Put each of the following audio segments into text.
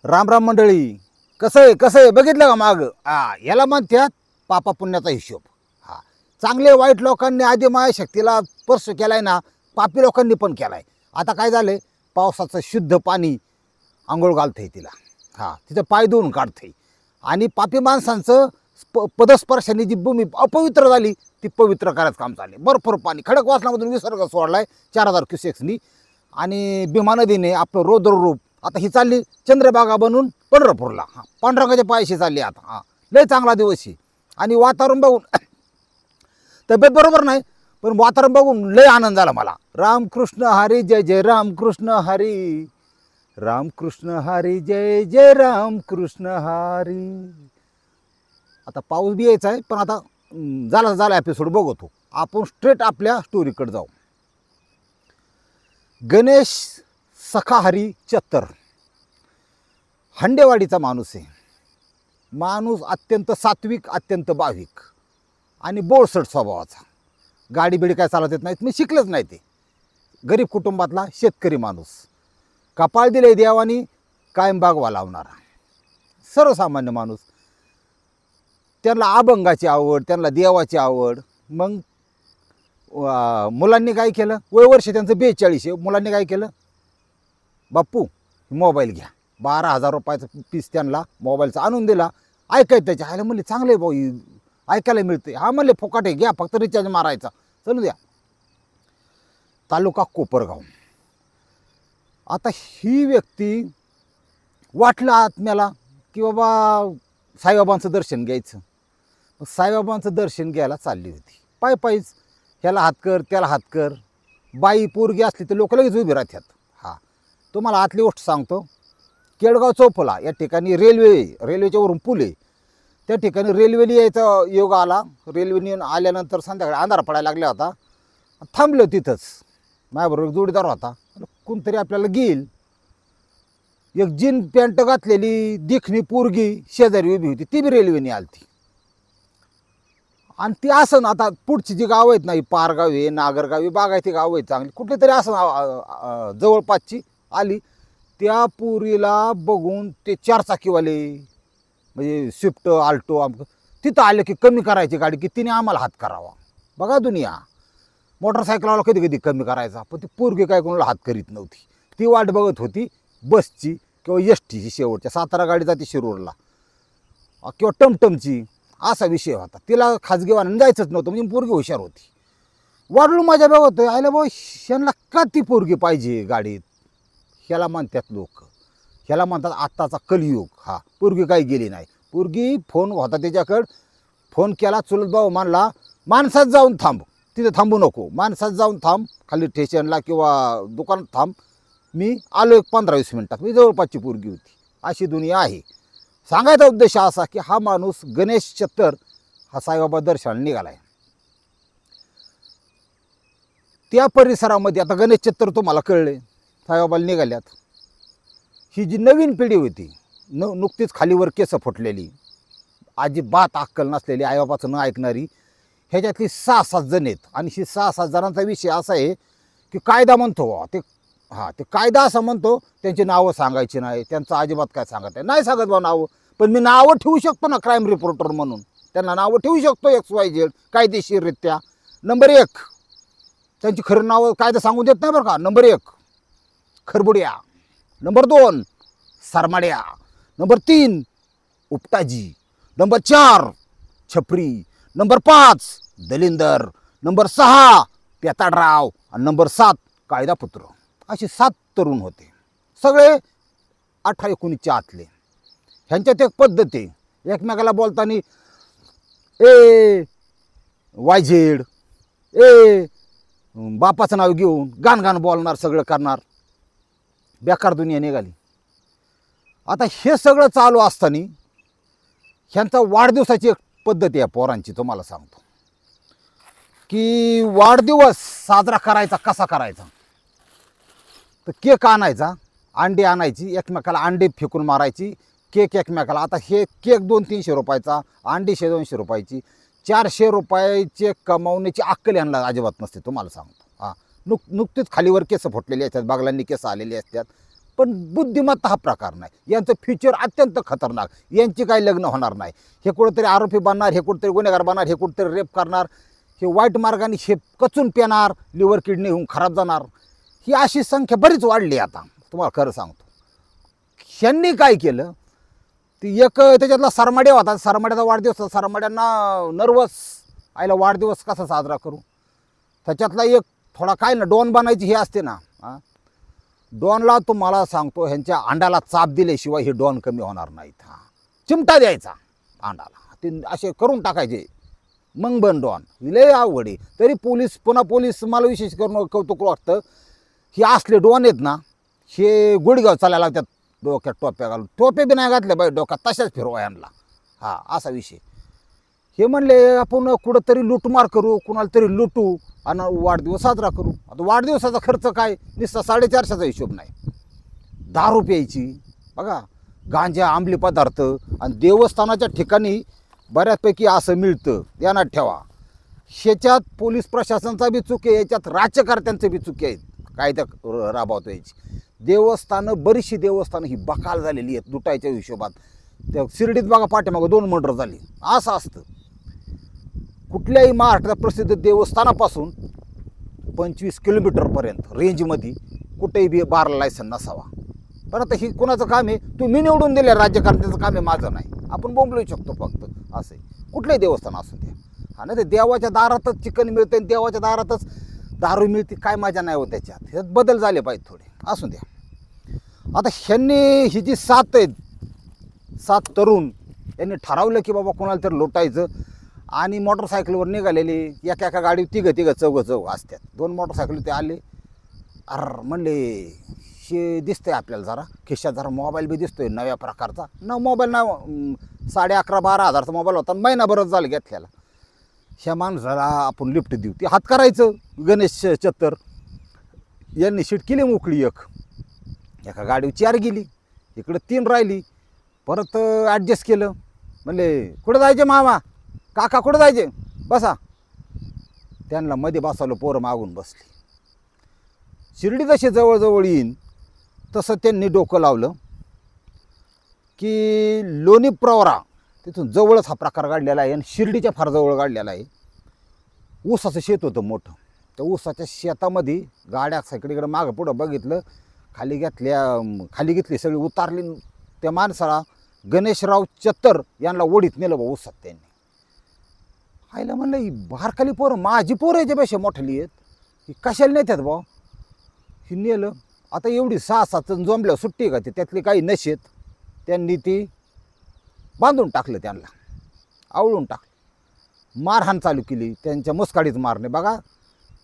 राम राम मंडळी. कसं आहे बघितलं का माग? याला म्हणतात पापा पुण्याचा हिशोब. हा, चांगले वाईट लोकांनी आधी मायाशक्तीला स्पर्श केलाय ना, पापी लोकांनी पण केलाय. आता काय झालंय, पावसाचं शुद्ध पाणी आंघोळ घालतंय तिला. तिचं पाय धुवून काढतंय. आणि पापी माणसांचं पदस्पर्शाने जी भूमी अपवित्र झाली ती पवित्र करायचं काम चालले. भरपूर पाणी खडकवासलामधून विसर्ग सोडलाय 4000 क्युसेक्सनी. आणि भीमा नदीने आपलं रौद्र रूप आता ही चालली चंद्रभागा बनून पंढरपूरला. पांडुरंगाच्या पायाशी चालली आता. लय चांगला दिवस आहे. आणि वातावरण बघून तब्येत बरोबर नाही, पण वातावरण बघून लय आनंद झाला मला. रामकृष्ण हरी जय जय रामकृष्ण हरी, रामकृष्ण हरी जय जय रामकृष्ण हरी. आता पाऊस बी यायचा आहे, पण आता झाला एपिसोड बघतो आपण. स्ट्रेट आपल्या स्टोरीकडे जाऊ. गणेश सखाहरी चत्तर हंडेवाडीचा माणूस आहे. माणूस अत्यंत सात्विक, अत्यंत भाविक आणि बोळसट स्वभावाचा. गाडी बिडी काय चालत येत नाहीत, मी शिकलंच नाही. ते गरीब कुटुंबातला शेतकरी माणूस. कपाळ दिले देवानी, कायम बागवा लावणारा सर्वसामान्य माणूस. त्यांना अभंगाची आवड, त्यांना देवाची आवड. मग मुलांनी काय केलं, वर्ष त्यांचं 42 आहे. मुलांनी काय केलं, बाप्पू मोबाईल घ्या. 12,000 रुपयाचा पीस त्यांना मोबाईलचा आणून दिला. ऐकायचं त्याच्या. आयला म्हणले चांगले भाऊ, ऐकायला मिळते. हा म्हणले फुकाट आहे, घ्या, फक्त रिचार्ज मारायचा, चलू द्या. तालुका कोपरगाव. आता ही व्यक्ती वाटलं आत्म्याला की बाबा साईबाबांचं दर्शन घ्यायचं. साईबाबांचं दर्शन घ्यायला चालली होती पाय पायीच. ह्याला हात कर, त्याला हात कर. बाई पोरगी असली तर लोक लगेच उभी राहतात. तुम्हाला आतली गोष्ट सांगतो. केळगाव चौफुला या ठिकाणी रेल्वेच्या वरून पूल आहे. त्या ठिकाणी रेल्वेने यायचा योग आला. रेल्वेने आल्यानंतर संध्याकाळी अंधार पडायला लागला होता. थांबलो तिथंच. माझ्याबरोबर एक जोडीदार होता. कोणतरी आपल्याला घेईल. एक जीन पॅन्ट घातलेली देखणी पोरगी शेजारी उभी होती. ती बी रेल्वेने आलती. आणि ती असं आता पुढची जी गाव आहेत ना, पारगाव आहे, नागरगाव आहे, बागायती गाव आहेत चांगली, कुठली तरी असं जवळपासची आली. त्या पुरीला बघून ते 4 चाकीवाले म्हणजे स्विफ्ट आल्टो तिथं आले की कमी करायची गाडी, की तिने आम्हाला हात करावा. बघा दुनिया. मोटरसायकलवाला कधी कधी कमी करायचा, पण ती पोरगी काय कोणाला हात करीत नव्हती. ती वाट बघत होती बसची किंवा एसटीची. शेवटच्या 7 गाडी जाते शिरूरला किंवा टमटमची. असा विषय होता. तिला खाजगी वाहनाने जायचंच नव्हतं. म्हणजे पोरगी हुशार होती. वाढलो माझ्या बघतोय. आयला भाऊ, ह्यांना का ती पोरगी पाहिजे गाडीत? ह्याला म्हणतात लोक, ह्याला म्हणतात आत्ताचा कलियुग. पोरगी काही गेली नाही. पोरगी फोन होता त्याच्याकडं. फोन केला, चुलत भाऊ म्हणला माणसात जाऊन थांब, तिथे थांबू नको, माणसात जाऊन थांब, खाली स्टेशनला किंवा दुकानात थांब, मी आलो एक 15-20 मिनिटात. मी जवळपासची पोरगी होती. अशी दुनिया आहे. सांगायचा उद्देश असा की हा माणूस गणेश चत्तर हा साईबाबा दर्शनाला निघालाय. त्या परिसरामध्ये आता गणेश चत्तर तुम्हाला कळले, साईबाबाला निघाल्यात. ही जी नवीन पिढी होती, नुकतीच खालीवर केस फुटलेली, अजिबात अक्कल नसलेली, आईबाबाचं न ऐकणारी, ह्याच्यातली 6-7 जण आहेत. आणि ही 6-7 जणांचा विषय असा आहे की कायदा म्हणतो ते कायदा असं म्हणतो त्यांची नावं सांगायची नाही. त्यांचं अजिबात काय सांगत नाही सांगत बा नावं. पण मी नावं ठेवू शकतो ना, क्राईम रिपोर्टर म्हणून त्यांना नावं ठेवू शकतो XYZ कायदेशीररित्या. नंबर 1 त्यांची खरं नावं कायदा सांगून देत नाही बरं का. नंबर 1 खरबुड्या, नंबर 2 सरमाड्या, नंबर 3 उपटाजी, नंबर 4 छपरी, नंबर 5 दलिंदर, नंबर 6 पेताडराव आणि नंबर 7 कायदापुत्र. असे 7 तरुण होते. सगळे 18-19च्या आतले. ह्यांच्यात एक पद्धत आहे, एकमेकाला बोलताना YZ बापाचं नाव घेऊन गाणगाण बोलणार, सगळं करणार. बेकार दुनिया निघाली. आता हे सगळं चालू असताना ह्यांचा वाढदिवसाची एक पद्धत आहे पोरांची. तुम्हाला सांगतो की वाढदिवस साजरा करायचा कसा करायचा. तर केक आणायचा, अंडी आणायची, एकमेकाला अंडी फेकून मारायची, केक एकमेकाला. आता हे केक 200-300 रुपयाचा, अंडी 100-200 रुपयाची. 400 रुपयाचे कमावण्याची अक्कल यांना अजिबात नसते. तुम्हाला सांगतो. नुकतीच खालीवर केस फुटलेली असतात, बागलांनी केस आलेली असतात. पण बुद्धिमत्ता हा प्रकार नाही. यांचं फ्युचर अत्यंत खतरनाक. यांची काही लग्न होणार नाही. हे कुठेतरी आरोपी बनणार, हे कुठेतरी गुन्हेगार बनणार, हे कुठेतरी रेप करणार, हे वाईट मार्गाने हे कचून पेणार, लिव्हर किडनी होऊन खराब जाणार. ही अशी संख्या बरीच वाढली आता. तुम्हाला खरं सांगतो, ह्यांनी काय केलं, ती एक त्याच्यातला सरमाड्या होता. सरमाड्याचा वाढदिवस होता. सरमाड्यांना नर्वस, आईला वाढदिवस कसा साजरा करू. त्याच्यातला एक थोडा काय ना डॉन बनायची हे असते ना. डॉनला तुम्हाला सांगतो, ह्यांच्या अंडाला चाप दिल्याशिवाय हे डॉन कमी होणार नाहीत. चिमटा द्यायचा अंडाला, ते असे करून टाकायचे, मग बन डॉन. लय अवघड आहे. तरी पुन्हा पोलीस मला विशेष करून कौतुक वाटतं, हे असले डॉन आहेत ना, हे गुडगाव चालायला लागतात डोक्यात टोप्या घालून. टोपे बी नाही घातले बाई डोक्यात, तशाच फिरवा यांना. असा विषय. हे म्हणले आपण कुठंतरी लूटमार करू, कुणाला तरी लुटू आणि वाढदिवस साजरा करू. आता वाढदिवसाचा खर्च काय, नुसता 450चा हिशोब नाही. दारू प्यायची बघा, गांजा, अंमली पदार्थ, आणि देवस्थानाच्या ठिकाणी बऱ्याचपैकी असं मिळतं, ध्यानात ठेवा. ह्याच्यात पोलीस प्रशासनाचा बी चूक आहे, याच्यात राज्यकर्त्यांचं बी चूक आहेत कायदा राबवतो याची. देवस्थानं, बरीचशी देवस्थानं ही बकाल झालेली आहेत लुटायच्या हिशोबात. त्या शिर्डीत बघा पाठीमागं 2 मर्डर झाली. असं असतं. कुठल्याही महाराष्ट्रात प्रसिद्ध देवस्थानापासून 25 किलोमीटरपर्यंत रेंजमध्ये कुठेही बी बारला लायसन नसावा. पण आता ही कुणाचं काम आहे, तुम्ही निवडून दिले, राज्यकर्त्याचं काम आहे, माझं नाही. आपण बोंबलू शकतो फक्त. असं कुठलंही देवस्थान असू द्या. आणि ते देवाच्या दारातच चिकन मिळतं आणि देवाच्या दारातच दारू मिळते, काय मजा नाही होत त्याच्यात. ह्यात बदल झाले पाहिजे थोडे. असू द्या. आता ह्यांनी ही जी 7 आहेत, 7 तरुण, यांनी ठरवलं की बाबा कोणाला तरी लुटायचं. आणि मोटरसायकलवर निघालेले, एका गाडीवर तिघं चौघ असतात. 2 मोटरसायकल ते आले. म्हणले हे दिसतंय आपल्याला, जरा खिशात जरा मोबाईल बी दिसतोय नव्या प्रकारचा. मोबाईल ना 11,500-12 हजारचा मोबाईल होता, महिनाभरच झालं घेतल्याला. ह्या माणसाला आपण लिफ्ट देऊ, ते हात करायचं. गणेश चत्तर यांनी शीट केली मोकळी. एका गाडीवर 4 गेली, इकडं 3 राहिली. परत ॲडजस्ट केलं. म्हणले कुठं जायचे मामा, काका कुठं जायचे, बसा. त्यांना मध्ये बसवलं, पोरं मागून बसली. शिर्डी जशी जवळजवळ येईन तसं त्यांनी डोकं लावलं की लोणी प्रवरा तिथून जवळच हा प्रकार घडलेला आहे. आणि शिर्डीच्या फार जवळ घडलेला आहे. ऊसाचं शेत होतं मोठं. त्या ऊसाच्या शेतामध्ये गाड्या सगळीकडे मागं पुढं बघितलं, खाली घेतली सगळी, उतारली. त्या माणसाला गणेशराव चत्तर यांना ओढीत नेलं बा ऊसात. त्यांनी आईला म्हणलं, ही बारखाली पोरं माझी पोरं याच्यापेक्षा मोठली आहेत, ही कशाला नेतात बा. ही नेलं. आता एवढी 6-7 जमल्या सुट्टी का, त्यातली काही नशेत त्यांनी ती बांधून टाकलं, त्यांना आवळून टाकलं. मारहाण चालू केली, त्यांच्या मुसकाडीच मारणे. बघा,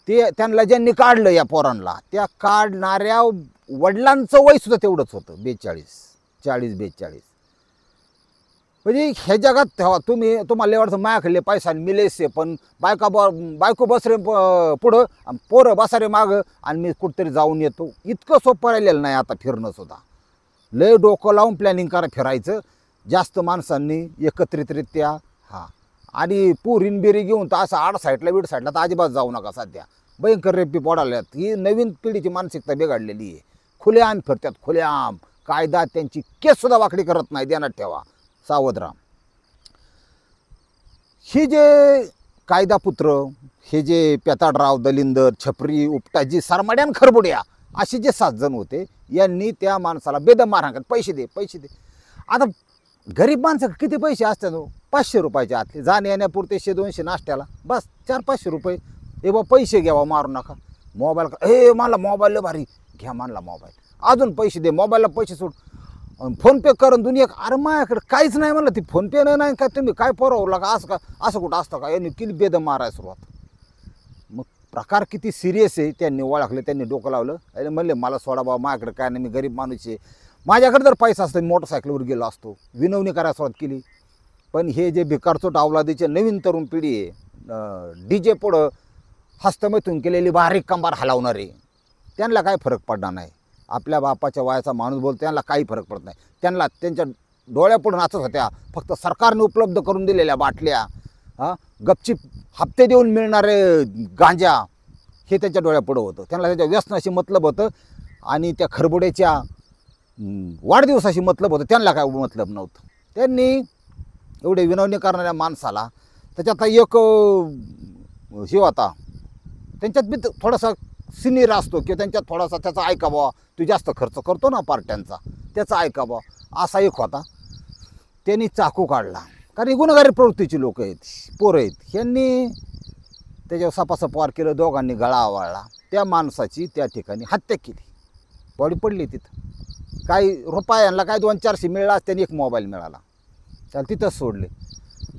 ते त्यांना ज्यांनी काढलं, या पोरांना, त्या काढणाऱ्या वडिलांचं वयसुद्धा तेवढंच होतं, 40-42. म्हणजे ह्या जगात तेव्हा तुम्हाला एवढं मायाकडले पैसा मिलेसे, पण बायको बसरे पुढं, पोरं बसारे मागं, आणि मी कुठंतरी जाऊन येतो. इतकं सोपं राहिलेलं नाही आता फिरणं सुद्धा. लय डोकं लावून प्लॅनिंग करा फिरायचं जास्त माणसांनी एकत्रितरित्या. आणि पुरीन बिरी घेऊन तर असं 8 साईडला 20 साईडला तर अजिबात जाऊ नका. सध्या भयंकर रेपी पडाल्यात. ही नवीन पिढीची मानसिकता बिघडलेली आहे. खुलेआम फिरतात, खुलेआम. कायदा त्यांची केससुद्धा वाकडी करत नाही, ध्यानात ठेवा, सावध राहा. हे जे कायदापुत्र, हे जे पेताडराव, दलिंदर, छपरी, उपटाजी, सरमाड्यान, खरबुड्या असे जे 7 जण होते, यांनी त्या माणसाला बेदम मारहाण, पैसे दे. आता गरीब माणसं किती पैसे असतात, 500 रुपयाचे आतले, जाणे येण्यापुरते 100-200 नाश्त्याला, बस 400-500 रुपये. हे बा पैसे घ्यावा, मारू नका. मोबाईल हे मला मोबाईल भारी घ्या, मानला मोबाईल, अजून पैसे दे, मोबाईलला पैसे सोड, फोनपे करून दुनिया. अरे माझ्याकडे काहीच नाही म्हणलं, ती फोनपे नाही का, तुम्ही काय पोरवला का, असं कुठं असतं का. यांनी किती बेदम मारायला सुरुवात. मग प्रकार किती सिरियस आहे त्यांनी ओळखलं, त्यांनी डोकं लावलं. अरे म्हणले मला सोडा बाबा, माझ्याकडे काय नाही, मी गरीब माणूस आहे, माझ्याकडे जर पैसा असतो मोटरसायकलवर गेलो असतो. विनवणी करायला सुरुवात केली. पण हे जे भिकारचोट अवलादीचे नवीन तरुण पिढी आहे, DJ पुढं हस्तमैथून केलेली बारीक कंबार हलवणारे, त्यांना काय फरक पडणार नाही. आपल्या बापाच्या वयाचा माणूस बोलतो, त्यांना काही फरक पडत नाही. त्यांना त्यांच्या डोळ्यापुढून नाचत होत्या फक्त सरकारने उपलब्ध करून दिलेल्या बाटल्या, गपचिप हप्ते देऊन मिळणारे गांजा, हे त्यांच्या डोळ्यापुढं होतं. त्यांना त्याच्या व्यसनाशी मतलब होतं. आणि त्या खरबुड्याच्या वाढदिवसाशी मतलब होतं, त्यांना काय मतलब नव्हतं. त्यांनी एवढे विनवणी करणाऱ्या माणसाला त्याच्यात एक हे होता, त्यांच्यात बी थोडासा सिनियर असतो किंवा त्यांच्यात थोडासा त्याचा ऐकावा, तो जास्त खर्च करतो ना पार्ट्यांचा, त्याचा ऐकावा असा एक होता. त्यांनी चाकू काढला, कारण गुन्हेगारी प्रवृत्तीची लोक आहेत, पोरं आहेत. ह्यांनी त्याच्यावर सपासप वार केलं, दोघांनी गळा आवळला. त्या माणसाची त्या ठिकाणी हत्या केली. बॉडी पडली तिथं. काही रुपया यांना काय 200-400 मिळाला, त्यांनी एक मोबाईल मिळाला, त्याला तिथंच सोडले.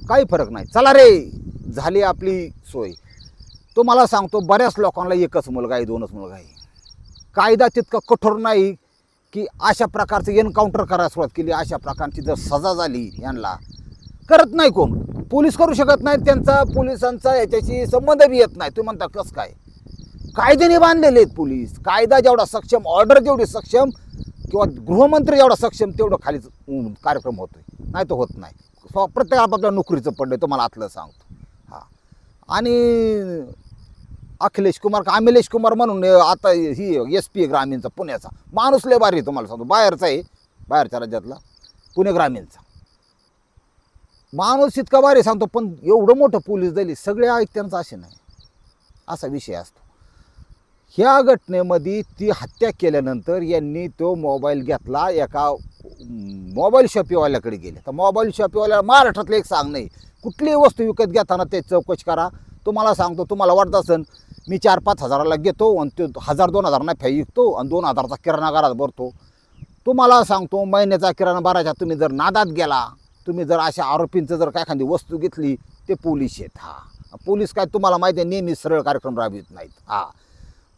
काही फरक नाही, चला रे झाली आपली सोय. तो मला सांगतो बऱ्याच लोकांना एकच मुलगा आहे, 2च मुलगा आहे. कायदा तितका कठोर नाही की अशा प्रकारचं एन्काउंटर करायला सुरुवात केली, अशा प्रकारची जर सजा झाली यांना करत नाही कोण. पोलीस करू शकत नाहीत, त्यांचा पोलिसांचा याच्याशी संबंध बी येत नाही. तुम्ही म्हणता कसं काय? कायद्याने बांधलेले आहेत पोलीस. कायदा जेवढा सक्षम, ऑर्डर जेवढी सक्षम किंवा गृहमंत्री जेवढा सक्षम, तेवढं खालीच कार्यक्रम होतोय, नाही तर होत नाही. प्रत्येक आपल्या नोकरीचं पडलं, तुम्हाला आतलं सांगतो. हां, आणि अखिलेश कुमार म्हणून आता ही SP ग्रामीणचा पुण्याचा माणूस लय भारी, तुम्हाला सांगतो. बाहेरचा आहे, बाहेरच्या राज्यातला, पुणे ग्रामीणचा माणूस इतका भारी सांगतो. पण एवढं मोठं पोलीस दल सगळे ऐकत्यांचं असे नाही, असा विषय असतो. ह्या घटनेमध्ये ती हत्या केल्यानंतर यांनी तो मोबाईल घेतला, एका मोबाईल शॉपीवाल्याकडे गेले. तर मोबाईल शॉपीवाल्या महाराष्ट्रातलं एक सांग नाही, कुठलीही वस्तू विकत घेताना ते चौकशी करा. तुम्हाला सांगतो, तुम्हाला वाटत असेल मी 4-5 हजाराला घेतो आणि तो 1000-2000 नफ्या विकतो आणि 2000चा किराणा घरात भरतो. तुम्हाला सांगतो, महिन्याचा किराणा भरायचा तुम्ही जर नादात गेला, तुम्ही जर अशा आरोपींचं जर काय एखादी वस्तू घेतली, ते पोलीस आहेत. हां, पोलीस काय तुम्हाला माहिती आहे नेहमी सरळ कार्यक्रम राबवित नाहीत. हां,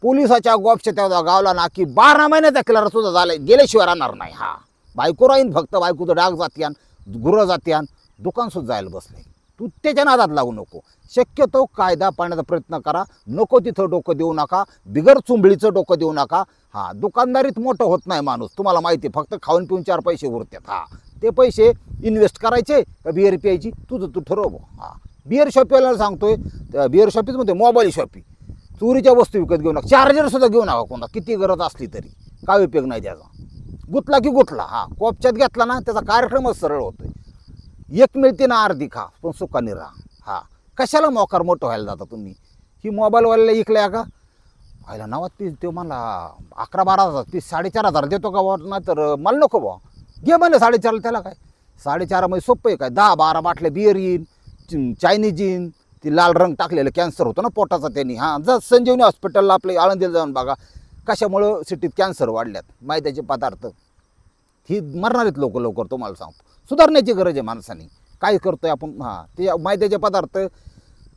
पोलिसाच्या गॉपच्या तेव्हा गावला ना की 12 महिन्याचा किराणा सुद्धा झाला गेल्याशिवाय राहणार नाही. हां, बायको राहीन, फक्त बायकोचं डाग जात्यान, गुरं जात्यान, दुकानसुद्धा जायला बसले. तू त्याच्या नादात लागू नको. शक्यतो कायदा पाळण्याचा प्रयत्न करा. नको तिथं डोकं देऊ नका, बिगर चुंबळीचं डोकं देऊ नका. हां, दुकानदारीत मोठं होत नाही माणूस, तुम्हाला माहिती आहे. फक्त खाऊन पिऊन 4 पैसे उरतात. हां, ते पैसे इन्व्हेस्ट करायचे का बिअर प्यायची, तुझं तू ठरव. हां, बिअर शॉपीवाल्याला सांगतोय, बिअर शॉपीच म्हणते मोबाईल शॉपी, चोरीच्या वस्तू विकत घेऊ नका, चार्जरसुद्धा घेऊ नका कोणता, किती गरज असली तरी. काय उपयोग नाही त्याचा. गुतला की गुतला. हां, कोपच्यात घेतला ना, त्याचा कार्यक्रमच सरळ होतोय. एक मिळते ना अर्धी खा, पण सुखाने राहा. हां, कशाला मोकार मोठं व्हायला जाता तुम्ही. ही मोबाईलवाल्याला ऐकल्या का व्हायला नावात पीस देऊ मला 11-12 हजार, पीस 4,500 देतो का बा, नाही तर मला नको बा, घे म्हणे 4,500. त्याला काय 4,500 मध्ये सोपं आहे काय? 10-12 बाटल्या बिअर येईन, चायनीज येईन, ती लाल रंग टाकलेलं कॅन्सर होतो ना पोटाचा त्यांनी. हां, जर संजीवनी हॉस्पिटलला आपले आळंदीला जाऊन बघा, कशामुळं सिटीत कॅन्सर वाढल्यात. मैद्याचे पदार्थ ही मरणारीत लोक लवकर, तुम्हाला सांगतो. सुधारण्याची गरज आहे माणसाने. काय करतोय आपण? हां, ते मैद्याचे पदार्थ,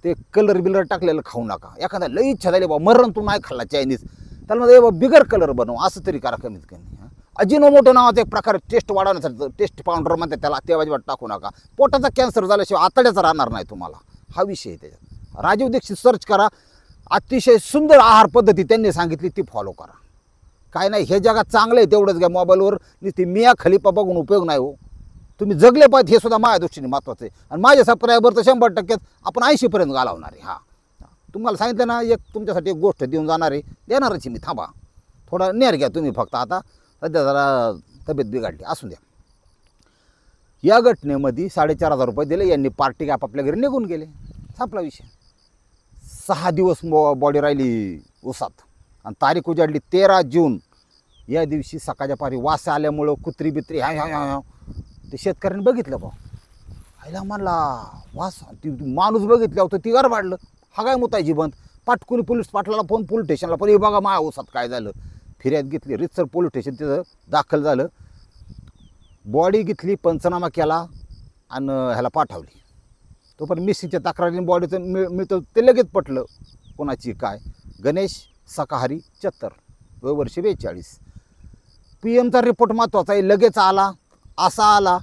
ते कलर बिलर टाकलेलं खाऊ नका. एखादा लई इच्छा झाली बा मरण तू नाही खाल्ला चायनीज, त्याला मध्ये बिगर कलर बनव, असं तरी करा कमीत कमी. अजिनोमोटो नावाचा एक प्रकार टेस्ट वाढवण्यासाठी टेस्ट पावडर म्हणते त्याला, ते अजिबात टाकू नका. पोटाचा कॅन्सर झाल्याशिवाय आतड्याचा राहणार नाही तुम्हाला. हा विषय आहे त्याच्यात. राजीव दीक्षित सर्च करा, अतिशय सुंदर आहार पद्धती त्यांनी सांगितली, ती फॉलो करा. काय नाही, हे जगात चांगलं आहे तेवढंच घ्या. मोबाईलवर नुसती मिया खलिफा बघून उपयोग नाही हो. तुम्ही जगले पाहिजे, हे सुद्धा माझ्या दृष्टीने महत्त्वाचं आहे. आणि माझ्या सबस्क्रायबर तर 100% आपण 80पर्यंत घालवणार आहे. हां, तुम्हाला सांगितलं ना, एक तुमच्यासाठी एक गोष्ट देऊन जाणार आहे, देणारच मी. थांबा, थोडा नेर घ्या तुम्ही फक्त. आता सध्या जरा तब्येत बिघडली, असू द्या. या घटनेमध्ये 4,500 रुपये दिले यांनी. पार्टी आपापल्या घरी निघून गेले, संपला विषय. 6 दिवस बॉडी राहिली उसात आणि तारीख उजाडली 13 जून. या दिवशी सकाळच्या पारी वास आल्यामुळं कुत्री बित्री ह्या ते शेतकऱ्यांनी बघितलं बा. आईला म्हणला वास, ती माणूस बघितलं होतं, ती गरबाडलं. हा काय मुतायची बंद. पाटकुनी पोलीस पाटलाला फोन, पोलीस स्टेशनला. पण हे बघा माझ्या उसात काय झालं. फिर्याद घेतली, रितसर पोलीस स्टेशन तिथं दाखल झालं. बॉडी घेतली, पंचनामा केला आणि ह्याला पाठवली. तो पण मिसिंगच्या तक्रारीने बॉडीचं मिळतं ते लगेच पटलं. कोणाची काय? गणेश सकाहारी 74, वय वर्ष 42. PM चा रिपोर्ट महत्त्वाचा आहे, लगेच आला. असा आला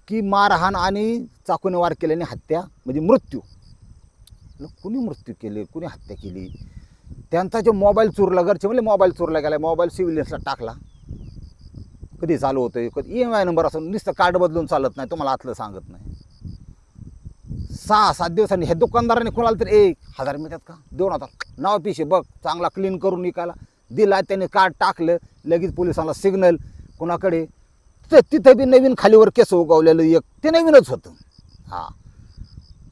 की मारहाण आणि चाकूने वार केल्याने हत्या, म्हणजे मृत्यू. कुणी मृत्यू केले, कुणी हत्या केली? त्यांचा जो मोबाईल चोरला, घरचे म्हणजे मोबाईल चोरला गेला, मोबाईल सिव्हिलियन्सला टाकला. कधी चालू होतं, कधी EMI नंबर असं, नुसतं कार्ड बदलून चालत नाही, तुम्हाला आतलं सांगत नाही. 6-7 दिवसांनी ह्या दुकानदाराने कोणाला तरी 1,000 मिळतात का, 2,000 नाव पिशे बघ चांगला क्लीन करून निघाला दिला. त्याने कार्ड टाकलं, लगेच पोलिसांना सिग्नल. कोणाकडे तिथे बी नवीन खालीवर केस उगवलेलं एक ते नवीनच होतं. हां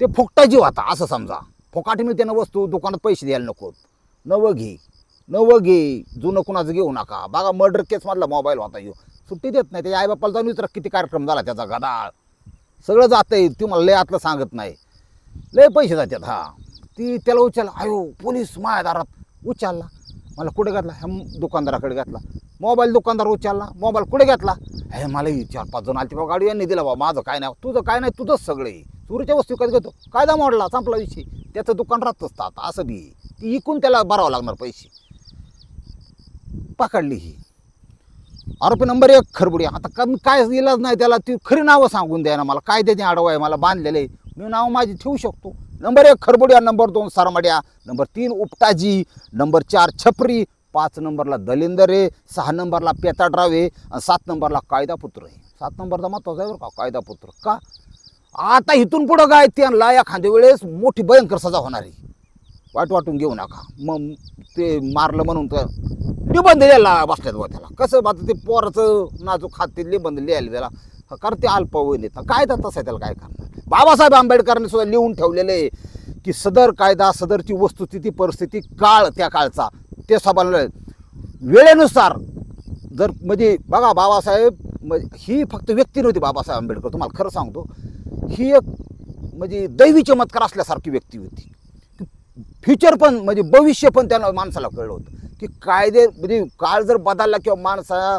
ते फुकटा जीव होता असं समजा. फुकाटी मिळते ना वस्तू, दुकानात पैसे द्यायला नकोत. नवं घे जुनं कुणाचं घेऊ नका. बघा मर्डर केसमधला मोबाईल होता येऊ सुट्टी देत नाही. त्याच्या आईबापाला जाऊन विचारा किती कार्यक्रम झाला त्याचा गदाळ. सगळं जातंय तुम्हाला लय आतलं सांगत नाही. लय पैसे जातात. हां ती त्याला उचलला, अयो पोलीस माझ्या दारात. उचलला, मला कुठे घातला? ह्या दुकानदाराकडे घातला. मोबाईल दुकानदार उचलला, मोबाईल कुठे घातला? हे मला 4-5 जण आलते बाबा गाडी यांनी दिला बाबा. माझं काय नाही, तुझं काय नाही, तुझंच सगळे चोरीच्या वस्तू विकत घेतो. कायदा मोडला, संपला विषय. त्याचं दुकान राहत असतं आता असं बी. ती इकून त्याला भरावं लागणार पैसे. पकडली ही आरोपी नंबर 1 खरबुडी. आता कमी काय इलाज नाही त्याला. ती खरी नावं सांगून द्या ना मला. काय त्याची आडवं आहे मला बांधलेले. मी नाव माझी ठेवू शकतो. नंबर 1 खरबुड्या, नंबर 2 सरमड्या, नंबर 3 उपटाजी, नंबर 4 छपरी, 5 नंबरला दलिंदरे, 6 नंबरला पेताडरावे आणि 7 नंबरला कायदापुत्र आहे. 7 नंबरचा महत्वाचा आहे बरं का कायदापुत्र. का आता इथून पुढं काय त्यांना एखाद्या वेळेस मोठी भयंकर सजा होणार आहे. वाटून घेऊ नका. मग ते मारलं म्हणून तर निबंध लिहायला बसल्यात बा त्याला. कसं आता ते पोराचं नाजूक हात ते निबंध लिहायला त्याला करते अल्पवयीन येतं. काय तर तसं आहे त्याला काय करणार. बाबासाहेब आंबेडकरांनी सुद्धा लिहून ठेवलेलं आहे की सदर कायदा, सदरची वस्तुस्थिती, परिस्थिती, काळ त्या काळचा ते सभाला वेळेनुसार जर म्हणजे बघा बाबासाहेब ही फक्त व्यक्ती नव्हती. बाबासाहेब आंबेडकर तुम्हाला खरं सांगतो ही एक म्हणजे दैवी चमत्कार असल्यासारखी व्यक्ती होती. फ्युचर पण म्हणजे भविष्य पण त्यांना माणसाला कळलं होतं की कायदे म्हणजे काळ जर बदलला किंवा माणसा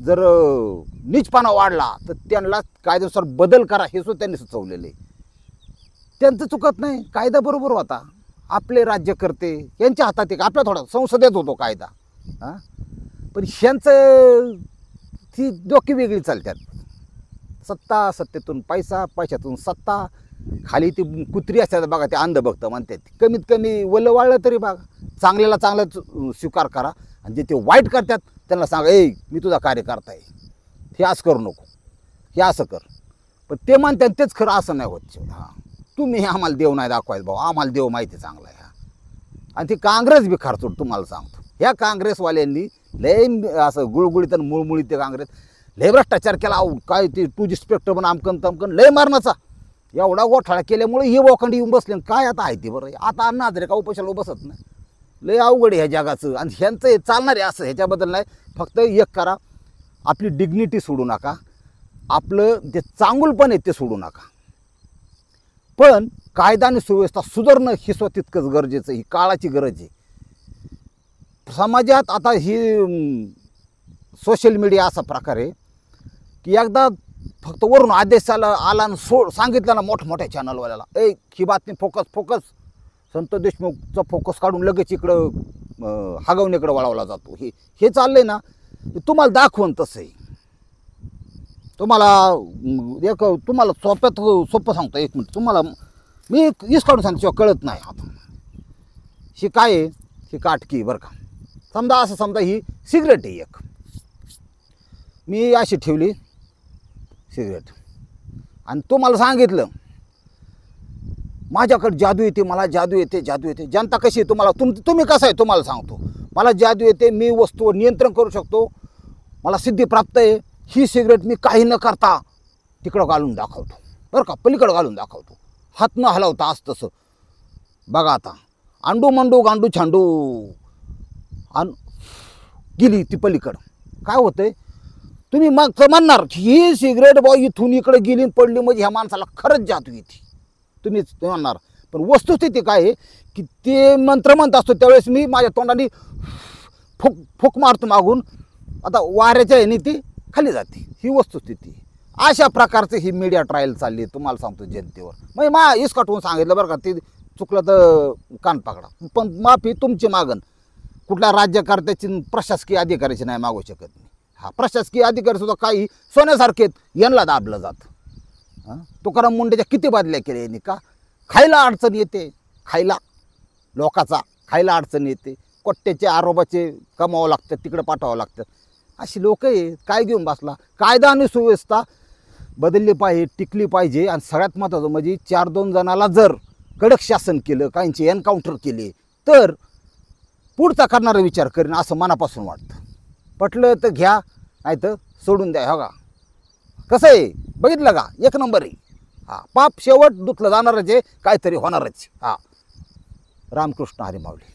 जर नीचपणा वाढला तर त्यांना कायद्यानुसार बदल करा हे सुद्धा त्यांनी सुचवलेलं आहे. त्यांचं चुकत नाही. कायदा बरोबर होता. आपले राज्यकर्ते यांच्या हातात एक आपल्या थोडा संसदेत होतो कायदा. हां पण ह्यांचं ती डोकी वेगळी चालतात. सत्ता, सत्तेतून पैसा, पैशातून सत्ता. खाली ती कुत्री असतात बघा ते अंधभक्त म्हणतात. कमीत कमी वलं वाळलं तरी बघा चांगल्याला चांगलं स्वीकार करा आणि जे ते वाईट करतात त्यांना सांगा ए मी तुझा कार्यकर्ता आहे, हे असं करू नको, हे असं कर. पण ते म्हणतात तेच खरं असं नाही होत. हां तुम्ही आम्हाला देव नाही दाखवायचं भाऊ, आम्हाला देव माहिती चांगला आहे. आणि ती काँग्रेस बी खर्चूट तुम्हाला सांगतो. ह्या काँग्रेसवाल्यांनी लय असं गुळगुळीत आणि मुळमुळीत ते काँग्रेस लय भ्रष्टाचार केला. काय ते टू स्पेक्टर पण आमकन तमकन लय मारण्याचा एवढा गोठाळा केल्यामुळे हे वखंडी येऊन बसले. काय आता आहे ते बरं. आता नाजरे का उपोषणाला बसत नाही. लय अवघड आहे ह्या जगाचं. आणि ह्यांचं हे चालणार आहे असं ह्याच्याबद्दल नाही. फक्त एक करा, आपली डिग्निटी सोडू नका, आपलं जे चांगुलपण आहे ते सोडू नका. पण कायदा आणि सुव्यवस्था सुधारणं ही स्वतः तितकंच गरजेचं. ही काळाची गरज आहे. समाजात आता ही सोशल मीडिया असा प्रकार आहे की एकदा फक्त वरून आदेश आला आणि सांगितलं ना मोठमोठ्या चॅनलवाल्याला ही बातमी फोकस संतोष देशमुखचा फोकस काढून लगेच इकडं हगवणीकडं वळवला जातो. हे चाललंय ना तुम्हाला दाखवून तसं आहे. तुम्हाला सोपं सांगतो. 1 मिनिट तुम्हाला मी हीच काढून सांगतो कळत नाही. आता ही काय आहे, ही काटकी बरं का. समजा ही सिगरेट आहे एक. मी अशी ठेवली सिगरेट आणि तुम्हाला सांगितलं माझ्याकडे जादू येते, मला जादू येते. जनता कशी आहे तुम्हाला तुम्ही कसं आहे तुम्हाला सांगतो. मला जादू येते, मी वस्तूवर नियंत्रण करू शकतो, मला सिद्धी प्राप्त आहे. ही सिगरेट मी काही न करता तिकडं घालून दाखवतो बरं का, पलीकडं घालून दाखवतो. हात न हलवता असं तसं. बघा आता अंडू मंडू गांडू छांडू आणि गेली ती पलीकडं. काय होतंय तुम्ही मग म्हणणार ही सिगरेट बॉ इथून इकडे गेली पडली म्हणजे ह्या माणसाला खरंच जादू येते. तुम्हीच म्हणणार. पण वस्तुस्थिती काय आहे की ते मंत्र म्हणत असतो त्यावेळेस मी माझ्या तोंडाने फुक मारतो मागून. आता वाऱ्याच्या ह्याने ती खाली जाते. ही वस्तुस्थिती. अशा प्रकारचं ही मीडिया ट्रायल चालली तुम्हाला सांगतो जनतेवर. म्हणजे इसकाटून सांगितलं बरं का. ते चुकलं तर कान पकडा. पण माफी तुमची मागण. कुठल्या राज्यकर्त्याची प्रशासकीय अधिकाऱ्याची नाही मागू शकत नाही. हा प्रशासकीय अधिकारी सुद्धा काही सोन्यासारखे यांना दाबलं जातं. तुकाराम मुंडेच्या किती बदल्या केल्या यांनी का खायला अडचण येते. खायला लोकाचा खायला अडचण येते. कोट्याचे आरोपाचे कमावं लागतात तिकडे पाठवावं लागतं. अशी लोक आहे. काय घेऊन बसला. कायदा आणि सुव्यवस्था बदलली पाहिजे, टिकली पाहिजे. आणि सगळ्यात महत्त्वाचं म्हणजे 4-2 जणाला जर कडक शासन केलं, काहींची एन्काउंटर केले तर पुढचा करणारा विचार करेन असं मनापासून वाटतं. पटलं तर घ्या, नाही तर सोडून द्या. हो का कसं आहे बघितलं का, एक नंबर आहे. हा पाप शेवट धुतलं जाणारच आहे, काहीतरी होणारच. हा रामकृष्ण हरी माऊली.